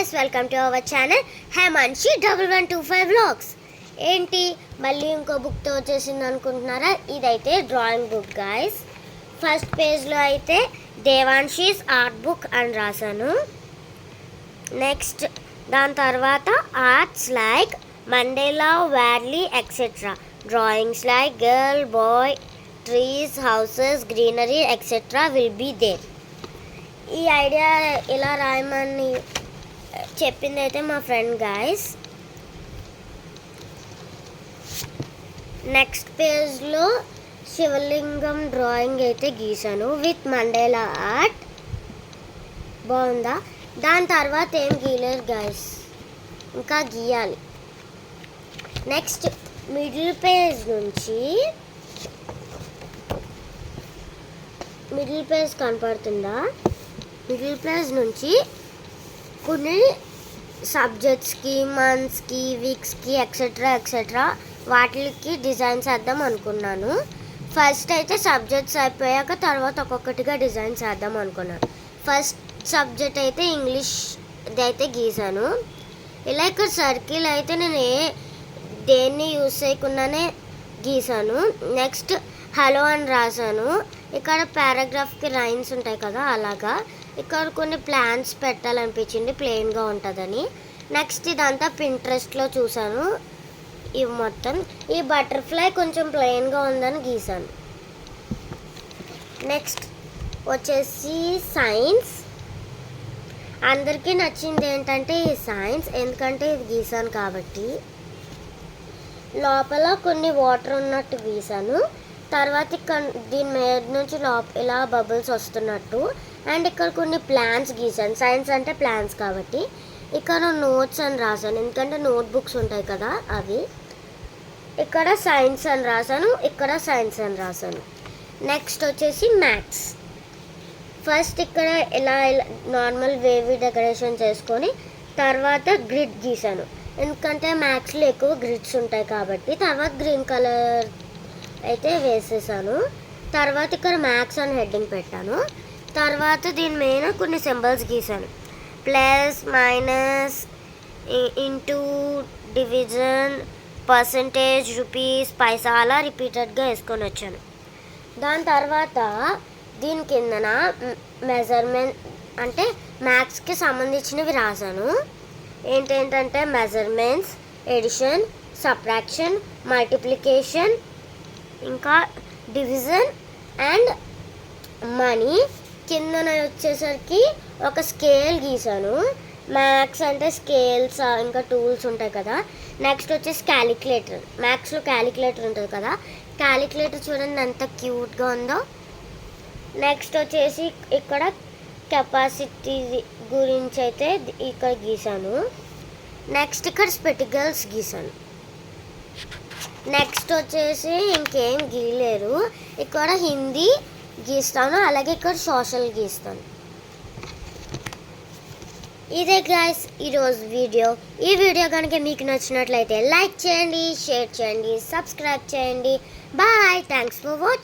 guys, welcome to our channel Hemanshi 1125 vlogs. ఏంటి మళ్ళీ ఇంకో బుక్ తో వచ్చేసింది అనుకుంటున్నారా? ఇదైతే drawing book guys. First page లో అయితే దేవాన్షీస్ ఆర్ట్ బుక్ అని రాశాను. నెక్స్ట్ దాని తర్వాత arts like mandala, Warli etcetera. Drawings like girl, boy, trees, houses, greenery etcetera will be there. ఈ ఐడియా ఇలా రాయమని చెప్పింది అయితే మా ఫ్రెండ్ గైస్. నెక్స్ట్ పేజ్లో శివలింగం డ్రాయింగ్ అయితే గీసాను విత్ మండేలా ఆర్ట్. బాగుందా? దాని తర్వాత ఏం గీయలేదు గైస్, ఇంకా గీయాలి. నెక్స్ట్ మిడిల్ పేజ్ నుంచి, మిడిల్ పేజ్ కనపడుతుందా? మిడిల్ పేజ్ నుంచి కొన్ని సబ్జెక్ట్స్కి, మంత్స్కి, వీక్స్కి ఎక్సెట్రా వాటికి డిజైన్స్ వేద్దాం అనుకున్నాను. ఫస్ట్ అయితే సబ్జెక్ట్స్ అయిపోయాక తర్వాత ఒక్కొక్కటిగా డిజైన్స్ వేద్దాం అనుకున్నాను. ఫస్ట్ సబ్జెక్ట్ అయితే ఇంగ్లీష్ అయితే గీసాను. ఇలా ఇక్కడ సర్కిల్ అయితే నేను దేన్ని యూస్ చేయకుండానే గీసాను. నెక్స్ట్ హలో అని రాశాను. ఇక్కడ పారాగ్రాఫ్కి లైన్స్ ఉంటాయి కదా, అలాగా ఇక్కడ కొన్ని ప్లాన్స్ పెట్టాలనిపించింది, ప్లెయిన్గా ఉంటుందని. నెక్స్ట్ ఇదంతా పింట్రెస్ట్లో చూసాను. ఇవి మొత్తం ఈ బటర్ఫ్లై కొంచెం ప్లెయిన్గా ఉందని గీసాను. నెక్స్ట్ వచ్చేసి సైన్స్. అందరికీ నచ్చింది ఏంటంటే ఈ సైన్స్, ఎందుకంటే ఇది గీసాను కాబట్టి. లోపల కొన్ని వాటర్ ఉన్నట్టు గీసాను. తర్వాత ఇక్కడ దీని మీద నుంచి ఇలా బబుల్స్ వస్తున్నట్టు. అండ్ ఇక్కడ కొన్ని ప్లాన్స్ గీసాను. సైన్స్ అంటే ప్లాన్స్ కాబట్టి. ఇక్కడ నోట్స్ అని రాశాను, ఎందుకంటే నోట్ బుక్స్ ఉంటాయి కదా అవి. ఇక్కడ సైన్స్ అని రాశాను, ఇక్కడ సైన్స్ అని రాశాను. నెక్స్ట్ వచ్చేసి మ్యాథ్స్. ఫస్ట్ ఇక్కడ ఇలా నార్మల్ వేవీ డెకరేషన్ చేసుకొని తర్వాత గ్రిడ్ గీసాను, ఎందుకంటే మ్యాథ్స్లో ఎక్కువ గ్రిడ్స్ ఉంటాయి కాబట్టి. తర్వాత గ్రీన్ కలర్ అయితే వేసేసాను. తర్వాత ఇక్కడ మ్యాథ్స్ అని హెడ్డింగ్ పెట్టాను. తర్వాత దీని మీద కొన్ని సింబల్స్ గీసాను. Plus, minus, into, division, percentage, rupees, paisa అలా రిపీటెడ్గా వేసుకొని వచ్చాను. దాని తర్వాత దీని కిందన మెజర్మెంట్ అంటే మ్యాథ్స్కి సంబంధించినవి రాశాను. ఏంటంటే మెజర్మెంట్స్, ఎడిషన్, సబ్ట్రాక్షన్, మల్టిప్లికేషన్, ఇంకా డివిజన్ అండ్ మనీ. కిందన వచ్చేసరికి ఒక స్కేల్ గీసాను. మ్యాథ్స్ అంటే స్కేల్స్ ఇంకా టూల్స్ ఉంటాయి కదా. నెక్స్ట్ వచ్చేసి క్యాలిక్యులేటర్. మ్యాథ్స్లో క్యాలిక్యులేటర్ ఉంటుంది కదా, క్యాలిక్యులేటర్ చూడండి ఎంత క్యూట్గా ఉందో. నెక్స్ట్ వచ్చేసి ఇక్కడ కెపాసిటీ గురించి అయితే ఇక్కడ గీసాను. నెక్స్ట్ ఇక్కడ స్పెటికల్స్ గీసాను. నెక్స్ట్ వచ్చేసి ఇంకేం గీయలేరు. ఇక్కడ హిందీ గీస్తాను, అలాగే ఇక్కడ సోషల్ గీస్తాను. ఇదే గైస్ ఈరోజు వీడియో. ఈ వీడియో కనుక మీకు నచ్చినట్లయితే లైక్ చేయండి, షేర్ చేయండి, సబ్స్క్రైబ్ చేయండి. Bye, thanks for watching.